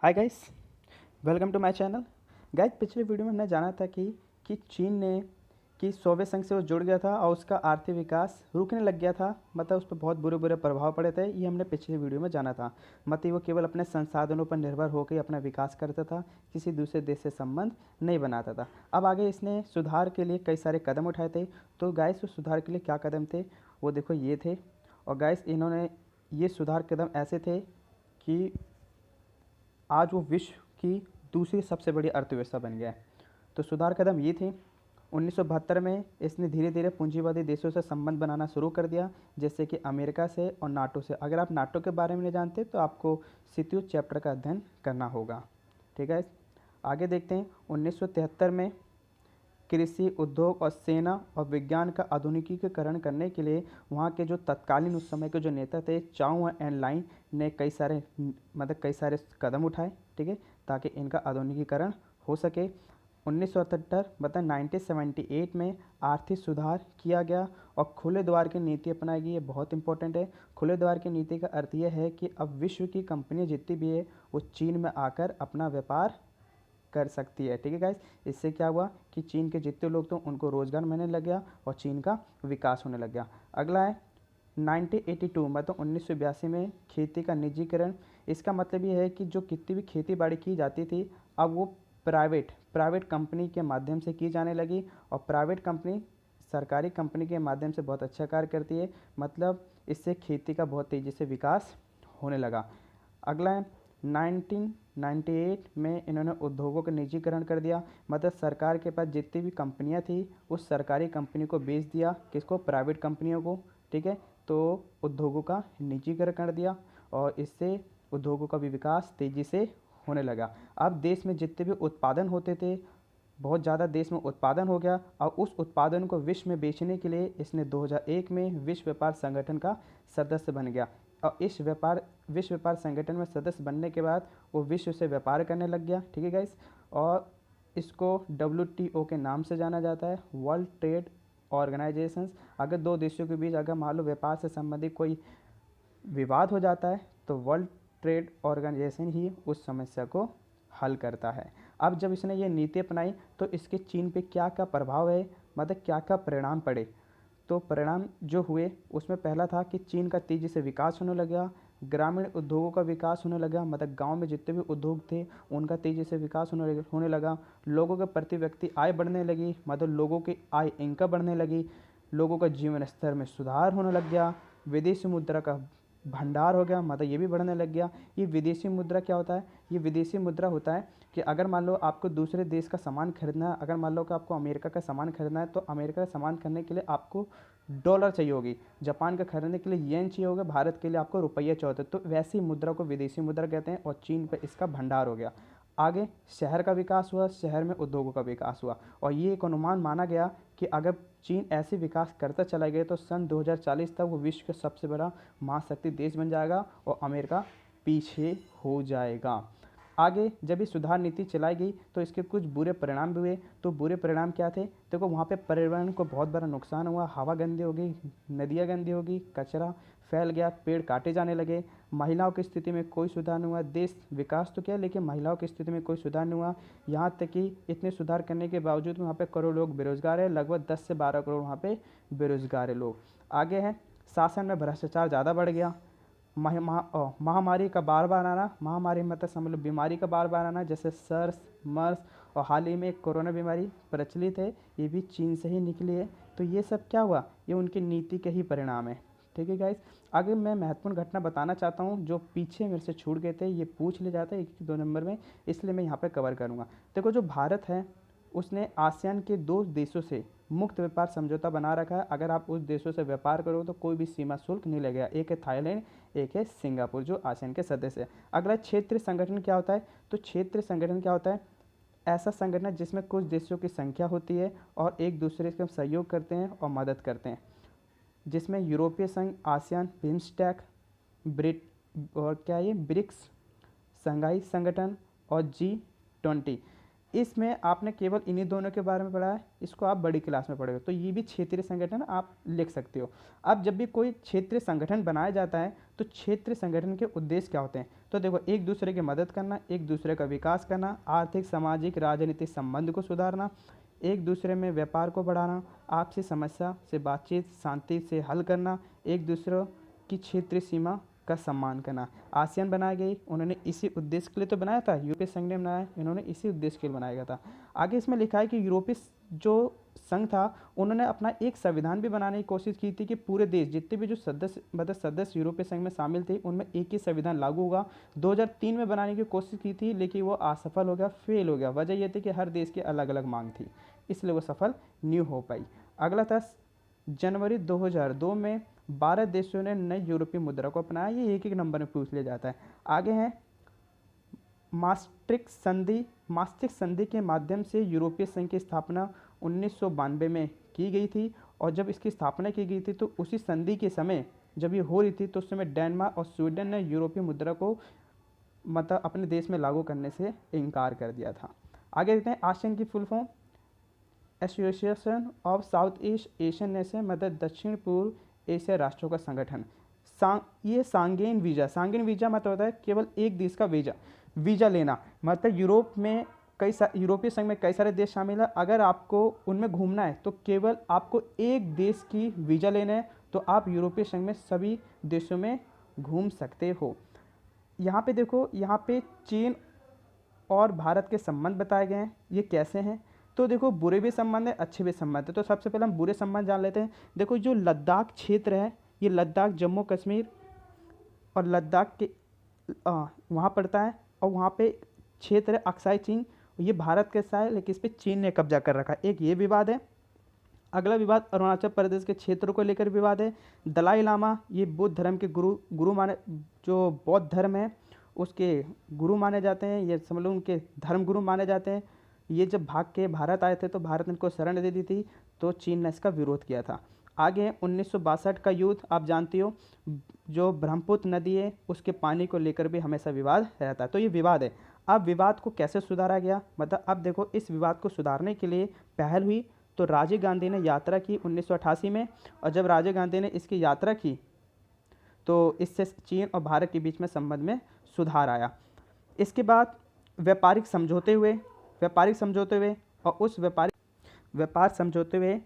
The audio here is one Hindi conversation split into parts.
Hi guys, welcome to my channel. Guys, पिछले वीडियो में हमने जाना था कि चीन ने कि सोवियत संघ से वो जुड़ गया था और उसका आर्थिक विकास रुकने लग गया था। मतलब उस पर बहुत बुरे बुरे प्रभाव पड़े थे। ये हमने पिछले वीडियो में जाना था। मतलब वो केवल अपने संसाधनों पर निर्भर होकर अपना विकास करता था, किसी दूसरे देश से संबंध नहीं बनाता था। अब आगे इसने सुधार के लिए कई सारे कदम उठाए थे। तो गाइस, उस सुधार के लिए क्या कदम थे वो देखो ये थे। और गाइस, इन्होंने ये सुधार कदम ऐसे थे कि आज वो विश्व की दूसरी सबसे बड़ी अर्थव्यवस्था बन गया है। तो सुधार कदम ये थे। 1972 में इसने धीरे धीरे पूंजीवादी देशों से संबंध बनाना शुरू कर दिया, जैसे कि अमेरिका से और नाटो से। अगर आप नाटो के बारे में नहीं जानते तो आपको सित्युत चैप्टर का अध्ययन करना होगा। ठीक है, आगे देखते हैं। 1973 में कृषि, उद्योग और सेना और विज्ञान का आधुनिकीकरण करने के लिए वहाँ के जो तत्कालीन उस समय के जो नेता थे, चाउ एन लाइन ने कई सारे कदम उठाए। ठीक है, ताकि इनका आधुनिकीकरण हो सके। 1978 मतलब 1978 में आर्थिक सुधार किया गया और खुले द्वार की नीति अपनाई गई। ये बहुत इंपॉर्टेंट है। खुले द्वार की नीति का अर्थ यह है कि अब विश्व की कंपनियां जितनी भी है वो चीन में आकर अपना व्यापार कर सकती है। ठीक है गाइस, इससे क्या हुआ कि चीन के जितने लोग थे उनको रोजगार मिलने लग गया और चीन का विकास होने लग गया। अगला है 1982 मतलब 1982 में खेती का निजीकरण। इसका मतलब ये है कि जो कितनी भी खेती बाड़ी की जाती थी अब वो प्राइवेट कंपनी के माध्यम से की जाने लगी। और प्राइवेट कंपनी सरकारी कंपनी के माध्यम से बहुत अच्छा कार्य करती है। मतलब इससे खेती का बहुत तेज़ी से विकास होने लगा। अगला है 1998 में इन्होंने उद्योगों का निजीकरण कर दिया। मतलब सरकार के पास जितनी भी कंपनियां थी उस सरकारी कंपनी को बेच दिया, किसको? प्राइवेट कंपनियों को। ठीक है, तो उद्योगों का निजीकरण कर दिया और इससे उद्योगों का भी विकास तेज़ी से होने लगा। अब देश में जितने भी उत्पादन होते थे, बहुत ज़्यादा देश में उत्पादन हो गया और उस उत्पादन को विश्व में बेचने के लिए इसने 2001 में विश्व व्यापार संगठन का सदस्य बन गया। और इस विश्व व्यापार संगठन में सदस्य बनने के बाद वो विश्व से व्यापार करने लग गया। ठीक है गाइस, और इसको WTO के नाम से जाना जाता है, वर्ल्ड ट्रेड ऑर्गेनाइजेशंस। अगर दो देशों के बीच अगर मान लो व्यापार से संबंधित कोई विवाद हो जाता है तो वर्ल्ड ट्रेड ऑर्गेनाइजेशन ही उस समस्या को हल करता है। अब जब इसने ये नीति अपनाई तो इसके चीन पे क्या क्या प्रभाव है, मतलब क्या क्या परिणाम पड़े। तो परिणाम जो हुए उसमें पहला था कि चीन का तेज़ी से विकास होने लगा, ग्रामीण उद्योगों का विकास होने लगा। मतलब गांव में जितने भी उद्योग थे उनका तेज़ी से विकास होने लगा। लोगों के प्रति व्यक्ति आय बढ़ने लगी, मतलब लोगों की आय इनकम बढ़ने लगी। लोगों का जीवन स्तर में सुधार होने लग गया। विदेशी मुद्रा का भंडार हो गया, मतलब ये भी बढ़ने लग गया। ये विदेशी मुद्रा क्या होता है? ये विदेशी मुद्रा होता है कि अगर मान लो आपको दूसरे देश का सामान खरीदना है, अगर मान लो कि आपको अमेरिका का सामान खरीदना है तो अमेरिका का सामान खरीदने के लिए आपको डॉलर चाहिए होगी, जापान का खरीदने के लिए येन चाहिए होगा, भारत के लिए आपको रुपये चाहिए होते। तो वैसी मुद्रा को विदेशी मुद्रा कहते हैं और चीन पर इसका भंडार हो गया। आगे शहर का विकास हुआ, शहर में उद्योगों का विकास हुआ और ये एक अनुमान माना गया कि अगर चीन ऐसे विकास करता चला गया तो सन 2040 तक वो विश्व का सबसे बड़ा महाशक्ति देश बन जाएगा और अमेरिका पीछे हो जाएगा। आगे जब ये सुधार नीति चलाई गई तो इसके कुछ बुरे परिणाम भी हुए। तो बुरे परिणाम क्या थे? देखो, वहाँ पे पर्यावरण को बहुत बड़ा नुकसान हुआ। हवा गंदी हो गई, नदियाँ गंदी हो गई, कचरा फैल गया, पेड़ काटे जाने लगे। महिलाओं की स्थिति में कोई सुधार नहीं हुआ। देश विकास तो किया लेकिन महिलाओं की स्थिति में कोई सुधार नहीं हुआ। यहाँ तक कि इतने सुधार करने के बावजूद वहाँ पे करोड़ लोग बेरोजगार है। लगभग 10 से 12 करोड़ वहाँ पे बेरोजगार है लोग। आगे है शासन में भ्रष्टाचार ज़्यादा बढ़ गया। महामारी का बार बार आना, महामारी मतलब समझ लो बीमारी का बार बार आना, जैसे सर्स, मर्स और हाल ही में एक कोरोना बीमारी प्रचलित है, ये भी चीन से ही निकली है। तो ये सब क्या हुआ? ये उनकी नीति के ही परिणाम है। ठीक है गाइस, आगे मैं महत्वपूर्ण घटना बताना चाहता हूँ जो पीछे मेरे से छूट गए थे। ये पूछ ले जाता है 1-2 नंबर में, इसलिए मैं यहाँ पे कवर करूँगा। देखो, जो भारत है उसने आसियान के 2 देशों से मुक्त व्यापार समझौता बना रखा है। अगर आप उस देशों से व्यापार करो तो कोई भी सीमा शुल्क नहीं लगेगा। एक है थाईलैंड, एक है सिंगापुर, जो आसियान के सदस्य है। अगला क्षेत्रीय संगठन क्या होता है? तो क्षेत्रीय संगठन क्या होता है? ऐसा संगठन है जिसमें कुछ देशों की संख्या होती है और एक दूसरे से सहयोग करते हैं और मदद करते हैं, जिसमें यूरोपीय संघ, आसियान, बिम्स्टेक, ब्रिट और क्या ये ब्रिक्स, शंघाई संगठन और G20। इसमें आपने केवल इन्हीं दोनों के बारे में पढ़ा है, इसको आप बड़ी क्लास में पढ़ोगे तो ये भी क्षेत्रीय संगठन आप लिख सकते हो। अब जब भी कोई क्षेत्रीय संगठन बनाया जाता है तो क्षेत्रीय संगठन के उद्देश्य क्या होते हैं, तो देखो एक दूसरे की मदद करना, एक दूसरे का विकास करना, आर्थिक सामाजिक राजनीतिक संबंध को सुधारना, एक दूसरे में व्यापार को बढ़ाना, आपसी समस्या से बातचीत शांति से हल करना, एक दूसरे की क्षेत्रीय सीमा का सम्मान करना। आसियान बनाई गई, उन्होंने इसी उद्देश्य के लिए तो बनाया था, यूरोपीय संघ ने बनाया, इन्होंने इसी उद्देश्य के लिए बनाया गया था। आगे इसमें लिखा है कि यूरोपीय जो संघ था उन्होंने अपना एक संविधान भी बनाने की कोशिश की थी कि पूरे देश जितने भी जो सदस्य यूरोपीय संघ में शामिल थे उनमें एक ही संविधान लागू होगा। 2003 में बनाने की कोशिश की थी लेकिन वो असफल हो गया, फेल हो गया। वजह यह थी कि हर देश की अलग अलग मांग थी, इसलिए वो सफल नहीं हो पाई। अगला था जनवरी 2002 में 12 देशों ने नई यूरोपीय मुद्रा को अपनाया। ये एक एक नंबर में पूछ लिया जाता है। आगे है मास्ट्रिक्ट संधि। मास्ट्रिक्ट संधि के माध्यम से यूरोपीय संघ की स्थापना 1992 में की गई थी और जब इसकी स्थापना की गई थी तो उसी संधि के समय जब ये हो रही थी तो उस समय डेनमार्क और स्वीडन ने यूरोपीय मुद्रा को मतलब अपने देश में लागू करने से इनकार कर दिया था। आगे देखते हैं आसियान की full form association of south east Asian nation, मतलब दक्षिण पूर्व एशिया राष्ट्रों का संगठन। ये सांगेन वीज़ा मतलब होता है केवल एक देश का वीज़ा लेना। मतलब यूरोप में यूरोपीय संघ में कई सारे देश शामिल है, अगर आपको उनमें घूमना है तो केवल आपको एक देश की वीज़ा लेना है तो आप यूरोपीय संघ में सभी देशों में घूम सकते हो। यहाँ पे देखो, यहाँ पे चीन और भारत के संबंध बताए गए हैं, ये कैसे हैं। तो देखो बुरे भी संबंध है, अच्छे भी संबंध है। तो सबसे पहले हम बुरे संबंध जान लेते हैं। देखो जो लद्दाख क्षेत्र है, ये लद्दाख जम्मू कश्मीर और लद्दाख के वहाँ पड़ता है और वहाँ पे क्षेत्र है अक्साई चीन, ये भारत के हिस्सा है लेकिन इस पर चीन ने कब्जा कर रखा है। एक ये विवाद है। अगला विवाद अरुणाचल प्रदेश के क्षेत्र को लेकर विवाद है। दलाई लामा ये बुद्ध धर्म के गुरु माने, जो बौद्ध धर्म है उसके गुरु माने जाते हैं, ये समझ लो उनके धर्म गुरु माने जाते हैं। ये जब भाग के भारत आए थे तो भारत ने इनको शरण दे दी थी तो चीन ने इसका विरोध किया था। आगे 1962 का युद्ध, आप जानती हो जो ब्रह्मपुत्र नदी है उसके पानी को लेकर भी हमेशा विवाद रहता है। तो ये विवाद है। अब विवाद को कैसे सुधारा गया, मतलब अब देखो इस विवाद को सुधारने के लिए पहल हुई तो राजीव गांधी ने यात्रा की 1988 में, और जब राजीव गांधी ने इसकी यात्रा की तो इससे चीन और भारत के बीच में संबंध में सुधार आया। इसके बाद व्यापारिक समझौते हुए और उस व्यापार समझौते हुए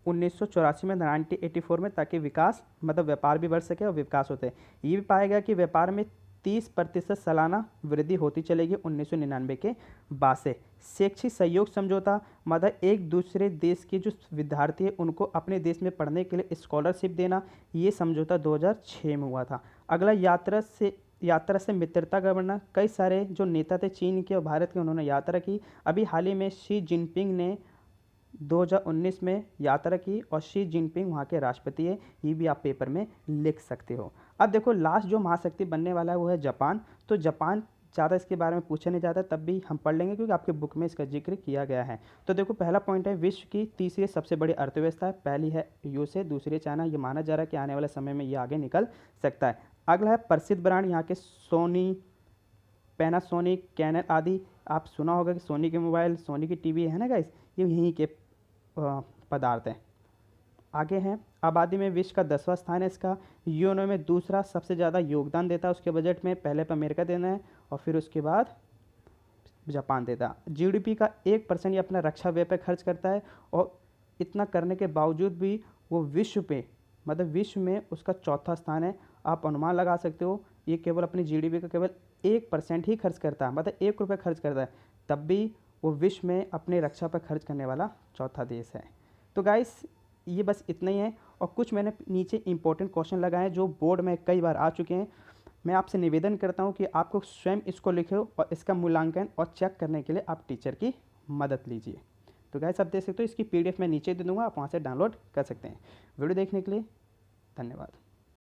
1984 में 1984 में, ताकि विकास मतलब व्यापार भी बढ़ सके और विकास होते हैं। ये भी पाया गया कि व्यापार में 30% सालाना वृद्धि होती चलेगी 1999 के बाद से। शैक्षिक सहयोग समझौता, मतलब एक दूसरे देश के जो विद्यार्थी हैं उनको अपने देश में पढ़ने के लिए स्कॉलरशिप देना, ये समझौता 2006 में हुआ था। अगला यात्रा से मित्रता का बढ़ना। कई सारे जो नेता थे चीन के और भारत के, उन्होंने यात्रा की। अभी हाल ही में शी जिनपिंग ने 2019 में यात्रा की और शी जिनपिंग वहाँ के राष्ट्रपति है, ये भी आप पेपर में लिख सकते हो। अब देखो लास्ट जो महाशक्ति बनने वाला है वो है जापान। तो जापान ज़्यादा इसके बारे में पूछा नहीं जाता, तब भी हम पढ़ लेंगे क्योंकि आपके बुक में इसका जिक्र किया गया है। तो देखो पहला पॉइंट है विश्व की तीसरी सबसे बड़ी अर्थव्यवस्था है। पहली है यूएसए, दूसरी चाइना। ये माना जा रहा है कि आने वाले समय में ये आगे निकल सकता है। अगला है प्रसिद्ध ब्रांड, यहाँ के सोनी, पैनासोनिक, कैनन आदि। आप सुना होगा कि सोनी के मोबाइल, सोनी की टीवी है ना गाइस, ये यहीं के पदार्थ हैं। आगे हैं आबादी में विश्व का 10वां स्थान है इसका। यूएनओ में दूसरा सबसे ज़्यादा योगदान देता है उसके बजट में, पहले पर अमेरिका देना है और फिर उसके बाद जापान देता है। जीडीपी का 1% ये अपना रक्षा व्यय पे खर्च करता है और इतना करने के बावजूद भी वो विश्व में उसका 4था स्थान है। आप अनुमान लगा सकते हो ये केवल अपनी जीडीपी का केवल 1% ही खर्च करता है, मतलब 1 रुपये खर्च करता है, तब भी वो विश्व में अपने रक्षा पर खर्च करने वाला 4था देश है। तो गाइस ये बस इतना ही है और कुछ मैंने नीचे इंपॉर्टेंट क्वेश्चन लगाए हैं जो बोर्ड में कई बार आ चुके हैं। मैं आपसे निवेदन करता हूं कि आपको स्वयं इसको लिखो और इसका मूल्यांकन और चेक करने के लिए आप टीचर की मदद लीजिए। तो गाइस आप देख सकते हो इसकी PDF मैं नीचे दे दूँगा, आप वहाँ से डाउनलोड कर सकते हैं। वीडियो देखने के लिए धन्यवाद।